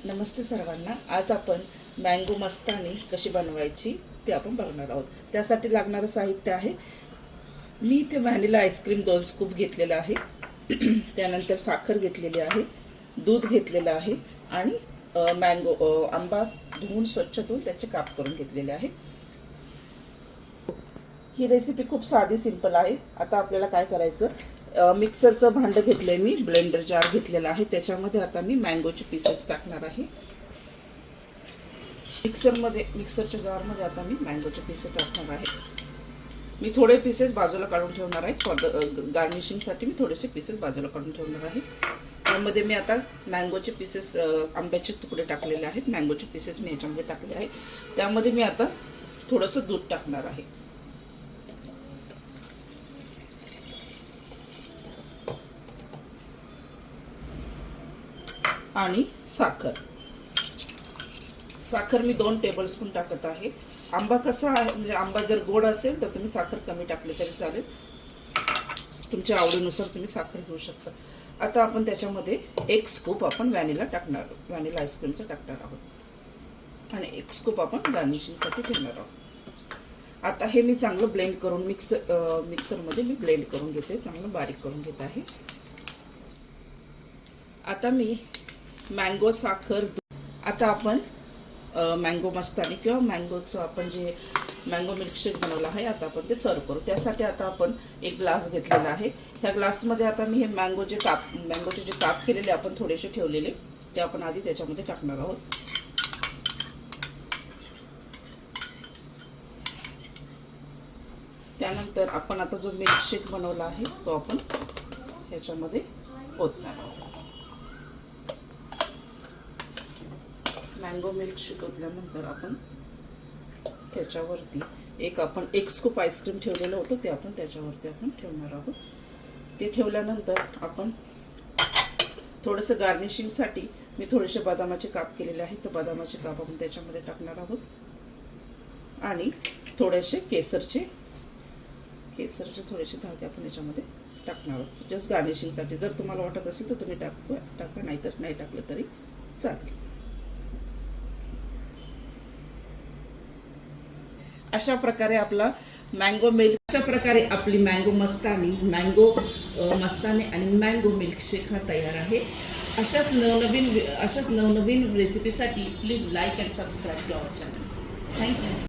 नमस्ते सर्वांना। आज आपण मँगो मस्तानी कशी बनवायची ते आपण बघणार आहोत। त्यासाठी लागणारं साहित्य आहे, मी इथे व्हॅनिला आईस्क्रीम 2 स्कूप घेतलेला आहे, त्यानंतर साखर घेतलेली आहे, दूध घेतलेलं आहे आणि मँगो आंबा धुवून स्वच्छ धुवून त्याचे काप करून घेतलेले आहे। ही रेसिपी खूप साधी सिंपल आहे। आता आपल्याला काय करायचं, मिक्सरचं भांडं घेतलंय मी, ब्लेंडर जार घेतलेला आहे, त्याच्यामध्ये आता मी मँगोचे पीसेस टाकणार आहे। मिक्सरच्या जारमध्ये आता मी मँगोचे पीसेस टाकणार आहे। मी थोडे पीसेस बाजूला काढून ठेवणार आहे, फॉर गार्निशिंगसाठी मी थोडेसे पीसेस बाजूला काढून ठेवणार आहे। त्यामध्ये मी आता मँगोचे पीसेस, आंब्याचे तुकडे टाकलेले आहेत, मँगोचे पीसेस मी याच्यामध्ये टाकले आहे। त्यामध्ये मी आता थोडंसं दूध टाकणार आहे आणि साखर मी 2 टेबलस्पून टाकत आहे। आंबा कसा आहे, म्हणजे आंबा जर गोड असेल तर तुम्ही साखर कमी टाकली तरी चालेल, तुमच्या आवडीनुसार तुम्ही साखर घेऊ शकता। आता आपण त्याच्यामध्ये 1 स्कूप आपण व्हॅनिला आईस्क्रीमचं टाकणार आहोत आणि 1 स्कूप आपण गार्निशिंगसाठी ठेवणार आहोत। आता हे मी चांगलं ब्लेंड करून मिक्सरमध्ये मी ब्लेंड करून घेते, चांगलं बारीक करून घेत आहे। आता मी मँगो साखर, आता आपण मँगो मस्तानी किंवा मँगोचं आपण जे मँगो मिल्कशेक बनवलं आहे, आता आपण ते सर्व करू। त्यासाठी आता आपण 1 ग्लास घेतलेला आहे। ह्या ग्लासमध्ये आता मी हे मँगोचे जे काप केलेले आपण थोडेसे ठेवलेले, ते आपण आधी त्याच्यामध्ये टाकणार आहोत। त्यानंतर आपण आता जो मिल्कशेक बनवला आहे तो आपण ह्याच्यामध्ये ओतणार आहोत। मँगो मिल्कशेक ओतल्यानंतर आपण त्याच्यावरती आपण 1 स्कूप आईस्क्रीम ठेवलेलं होतं, ते आपण त्याच्यावरती आपण ठेवणार आहोत। ते ठेवल्यानंतर आपण थोडंसं गार्निशिंगसाठी मी थोडेसे बदामाचे काप केलेले आहेत, तर बदामाचे काप आपण त्याच्यामध्ये टाकणार आहोत आणि थोडेसे केसरचे थोडेसे धागे आपण याच्यामध्ये टाकणार आहोत, जस्ट गार्निशिंगसाठी। जर तुम्हाला वाटत असेल तर तुम्ही टाका, नाहीतर नाही टाकलं तरी चालेल। अशा प्रकारे आपली मँगो मस्तानी आणि मँगो मिल्कशेक हा तयार आहे। अशाच नवनवीन रेसिपीसाठी please like and subscribe to our channel. Thank you.